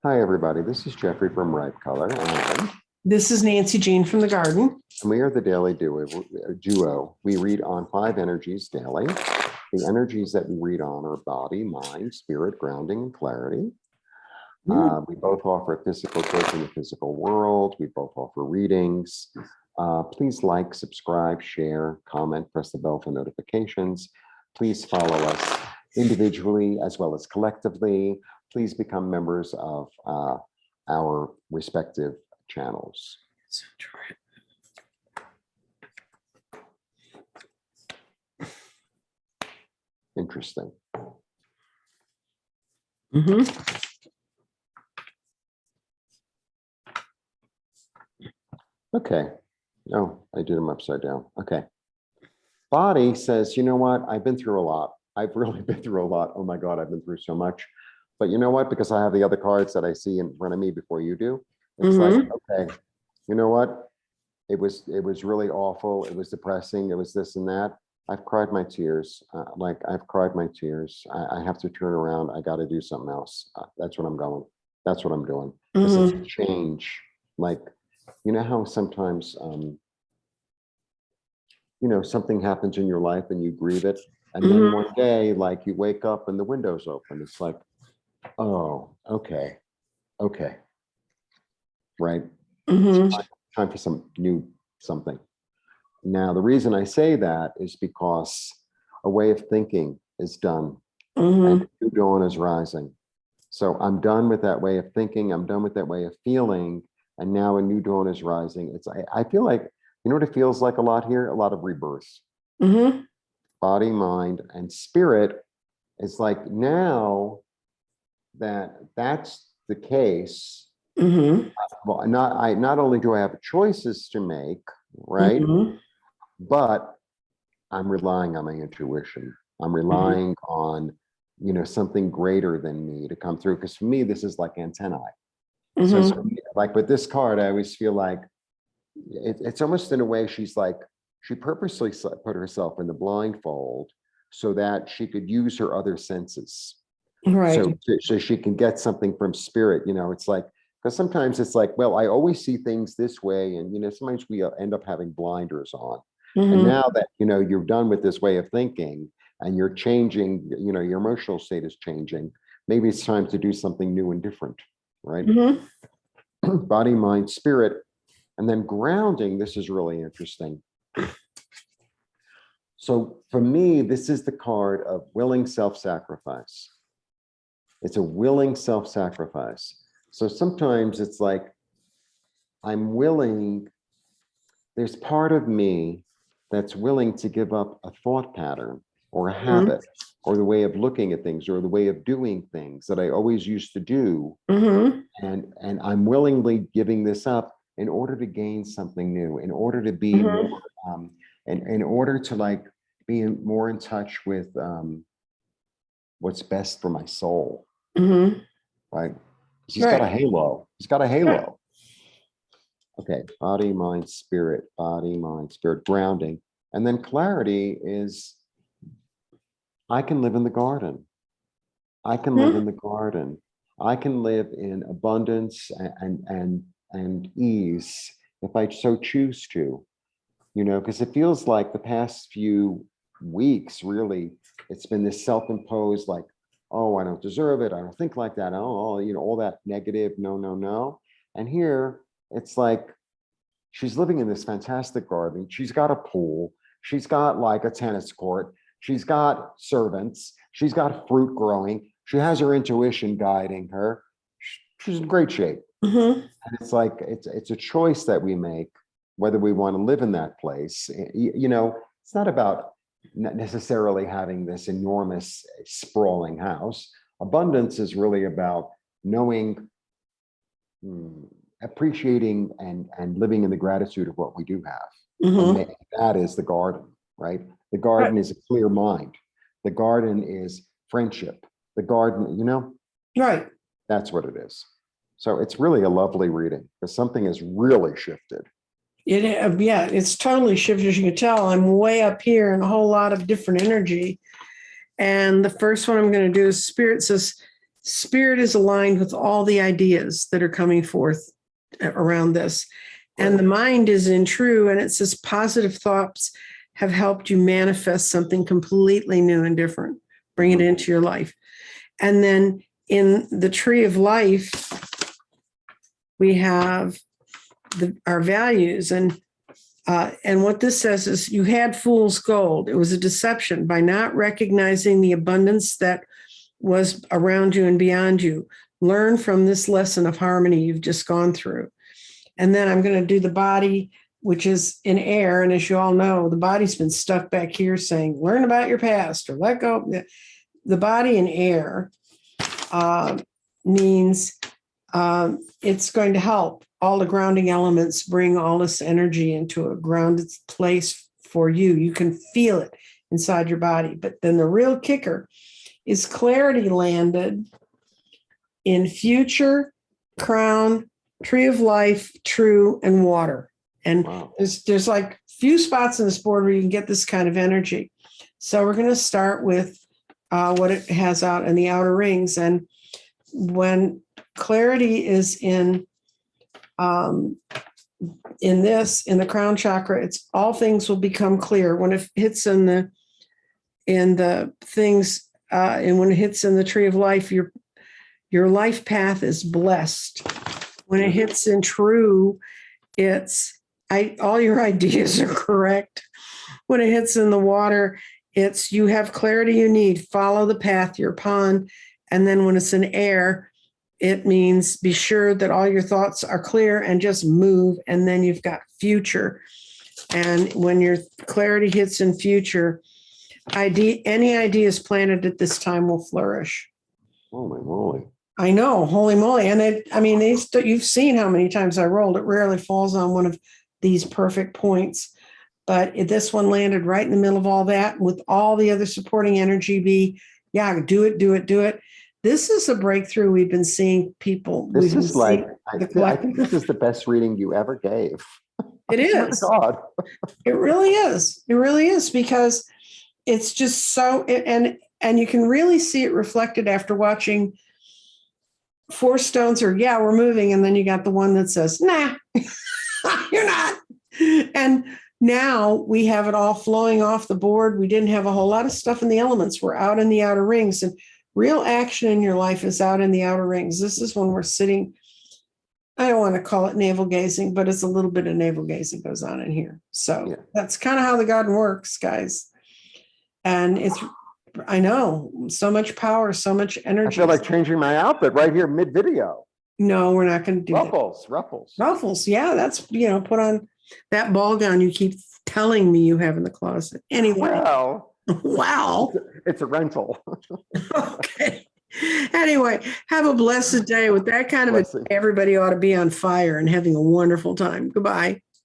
Hi, everybody. This is Jeffrey from Ripecolor, This is Nancy Jean from the garden. and we are the Daily Duo. We read on 5 energies daily. The energies that we read on are body, mind, spirit, grounding, and clarity. We both offer physical tools in the physical world. We both offer readings. Please like, subscribe, share, comment, press the bell for notifications. Please follow us individually as well as collectively. Please become members of our respective channels. Interesting. Okay. Oh, I did them upside down. Okay. Body says, you know what? I've been through a lot. I've really been through a lot. Oh my God, I've been through so much. But you know what? Because I have the other cards that I see in front of me before you do. It's like, okay, you know what? It was really awful. It was depressing. It was this and that. I've cried my tears. I've cried my tears. I have to turn around. I got to do something else. That's what I'm going. That's what I'm doing. This is a change. Like, you know how sometimes, something happens in your life and you grieve it. And then one day, like you wake up and the window's open. It's like, oh, okay. Okay. Right. Time for some new something. Now, the reason I say that is because a way of thinking is done and a new dawn is rising. So I'm done with that way of thinking. I'm done with that way of feeling. And now a new dawn is rising. I feel like, you know what it feels like a lot here? A lot of rebirth. Body, mind, and spirit is like, now that that's the case, well, not only do I have choices to make, right? But I'm relying on my intuition. I'm relying on, something greater than me to come through. Because for me, this is like antennae. So like with this card, I always feel like it's almost in a way she purposely put herself in the blindfold so that she could use her other senses. Right. So she can get something from spirit, it's like, because sometimes it's like, well, I always see things this way. And, sometimes we end up having blinders on. And now that, you're done with this way of thinking and you're changing, your emotional state is changing, maybe it's time to do something new and different, right? Body, mind, spirit, and then grounding. This is really interesting. So for me, this is the card of willing self-sacrifice. It's a willing self-sacrifice. So sometimes it's like, I'm willing, there's part of me that's willing to give up a thought pattern or a habit or the way of looking at things or the way of doing things that I always used to do. And I'm willingly giving this up in order to gain something new, in order to be more, and in order to like be more in touch with what's best for my soul. Right? He's got a halo. He's got a halo. Okay, body, mind, spirit, grounding. And then clarity is, I can live in the garden. I can live in the garden. I can live in abundance and ease if I so choose to, because it feels like the past few weeks, really, it's been this self-imposed, like, oh, I don't deserve it. I don't think like that. Oh, all that negative, no. And here it's like, she's living in this fantastic garden. She's got a pool. She's got like a tennis court. She's got servants. She's got fruit growing. She has her intuition guiding her. She's in great shape. And it's like, it's a choice that we make, whether we want to live in that place. It's not about necessarily having this enormous sprawling house. Abundance is really about knowing, appreciating and living in the gratitude of what we do have. And that is the garden, right? The garden is a clear mind. The garden is friendship. The garden, Right. That's what it is. So it's really a lovely reading because something has really shifted. It's totally shifted. As you can tell, I'm way up here in a whole lot of different energy. And the first one I'm going to do is Spirit says, spirit is aligned with all the ideas that are coming forth around this. And the mind is in true, and it says positive thoughts have helped you manifest something completely new and different, bring it into your life. And then in the tree of life, we have our values. And what this says is you had fool's gold. It was a deception by not recognizing the abundance that was around you and beyond you. Learn from this lesson of harmony you've just gone through. And then I'm going to do the body, which is in air. And as you all know, the body's been stuck back here saying, learn about your past or let go. The body in air means it's going to help all the grounding elements bring all this energy into a grounded place for you. You can feel it inside your body. But then the real kicker is clarity landed in future, crown, tree of life, true, and water. And there's like few spots in this board where you can get this kind of energy. So we're going to start with what it has out in the outer rings. And when clarity is in the crown chakra, it's all things will become clear. When it hits in the things, and when it hits in the tree of life, your life path is blessed. When it hits in true, all your ideas are correct. When it hits in the water, it's you have clarity you need. Follow the path you're upon. And then when it's in air, it means be sure that all your thoughts are clear and just move. And then you've got future. And when your clarity hits in future, any ideas planted at this time will flourish. Holy moly. I know, holy moly. And you've seen how many times I rolled. It rarely falls on one of these perfect points. But this one landed right in the middle of all that with all the other supporting energy do it. This is a breakthrough we've been seeing people. This is like, I think this is the best reading you ever gave. It is. God. It really is. It really is, because it's just so, and you can really see it reflected after watching Four Stones or we're moving. And then you got the one that says, nah, you're not. And now we have it all flowing off the board. We didn't have a whole lot of stuff in the elements. We're out in the outer rings, and real action in your life is out in the outer rings. This is when we're sitting. I don't want to call it navel gazing, but it's a little bit of navel gazing goes on in here. So that's kind of how the garden works, guys. And I know, so much power, so much energy. I feel like changing my outfit right here mid-video. No, we're not going to do Ruffles. Ruffles. Yeah, that's, put on that ball gown you keep telling me you have in the closet. Anyway. Well, wow. It's a rental. Okay. Anyway, have a blessed day. With that kind of a day, everybody ought to be on fire and having a wonderful time. Goodbye.